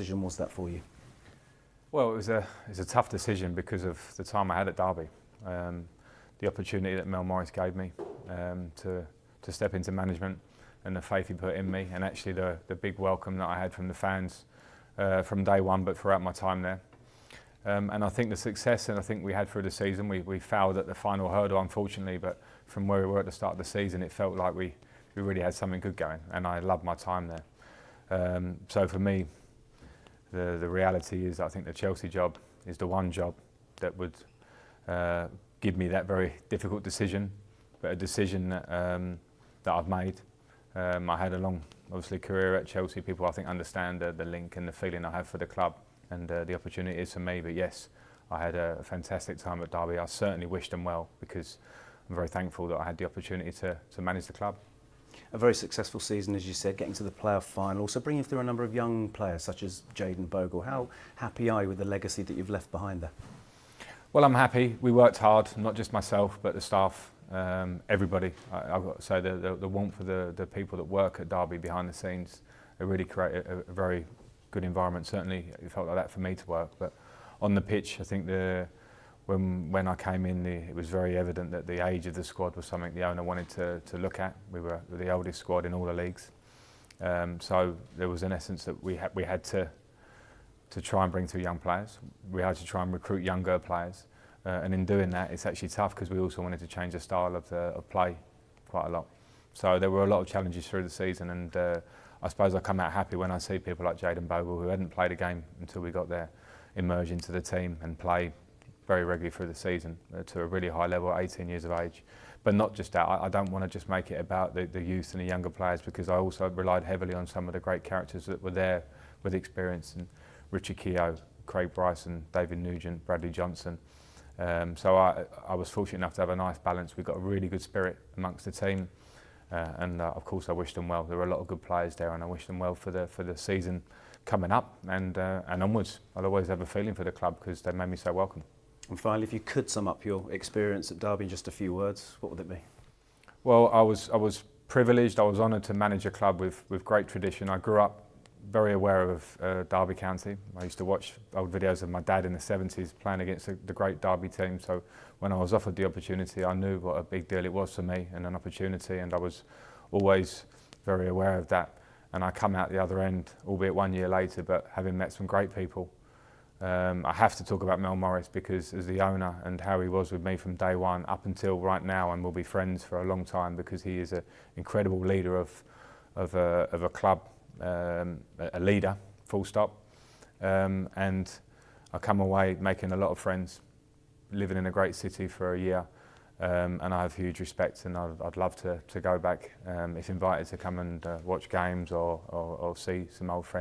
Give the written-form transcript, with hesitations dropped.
decision was that for you? Well, it's a tough decision because of the time I had at Derby. The opportunity that Mel Morris gave me to step into management, and the faith he put in me, and actually the big welcome that I had from the fans from day one, but throughout my time there. And I think the success and I think we had through the season, we failed at the final hurdle, unfortunately, but from where we were at the start of the season, it felt like we really had something good going, and I loved my time there. So for me, the reality is I think the Chelsea job is the one job that would give me that very difficult decision, but a decision that I've made. I had a long, obviously, career at Chelsea. People, I think, understand the link and the feeling I have for the club, and the opportunity is for me. But yes, I had a fantastic time at Derby. I certainly wished them well because I'm very thankful that I had the opportunity to manage the club. A very successful season, as you said, getting to the playoff final, also bringing through a number of young players such as Jayden Bogle. How happy are you with the legacy that you've left behind there? Well, I'm happy. We worked hard, not just myself, but the staff, everybody. I've got to say the warmth of the people that work at Derby behind the scenes, they really create a very good environment. Certainly, it felt like that for me to work. But on the pitch, I think when I came in, it was very evident that the age of the squad was something the owner wanted to look at. We were the oldest squad in all the leagues, so there was an essence that we had to try and bring through young players. We had to try and recruit younger players, and in doing that, it's actually tough because we also wanted to change the style of play quite a lot. So there were a lot of challenges through the season, and I suppose I come out happy when I see people like Jayden Bogle, who hadn't played a game until we got there, emerge into the team and play very regularly through the season to a really high level at 18 years of age. But not just that, I don't want to just make it about the youth and the younger players, because I also relied heavily on some of the great characters that were there with experience, and Richie Keogh, Craig Bryson, David Nugent, Bradley Johnson. So I was fortunate enough to have a nice balance. We got a really good spirit amongst the team, and of course I wished them well. There were a lot of good players there, and I wish them well for the season coming up and onwards. I'll always have a feeling for the club because they made me so welcome. And finally, if you could sum up your experience at Derby in just a few words, what would it be? Well, I was privileged. I was honoured to manage a club with great tradition. I grew up very aware of Derby County. I used to watch old videos of my dad in the 70s playing against the great Derby team. So when I was offered the opportunity, I knew what a big deal it was for me and an opportunity, and I was always very aware of that. And I come out the other end, albeit 1 year later, but having met some great people. I have to talk about Mel Morris because as the owner and how he was with me from day one up until right now, and we'll be friends for a long time because he is an incredible leader of a club, a leader, full stop. And I come away making a lot of friends, living in a great city for a year, and I have huge respect, and I'd love to go back if invited to come and watch games or see some old friends.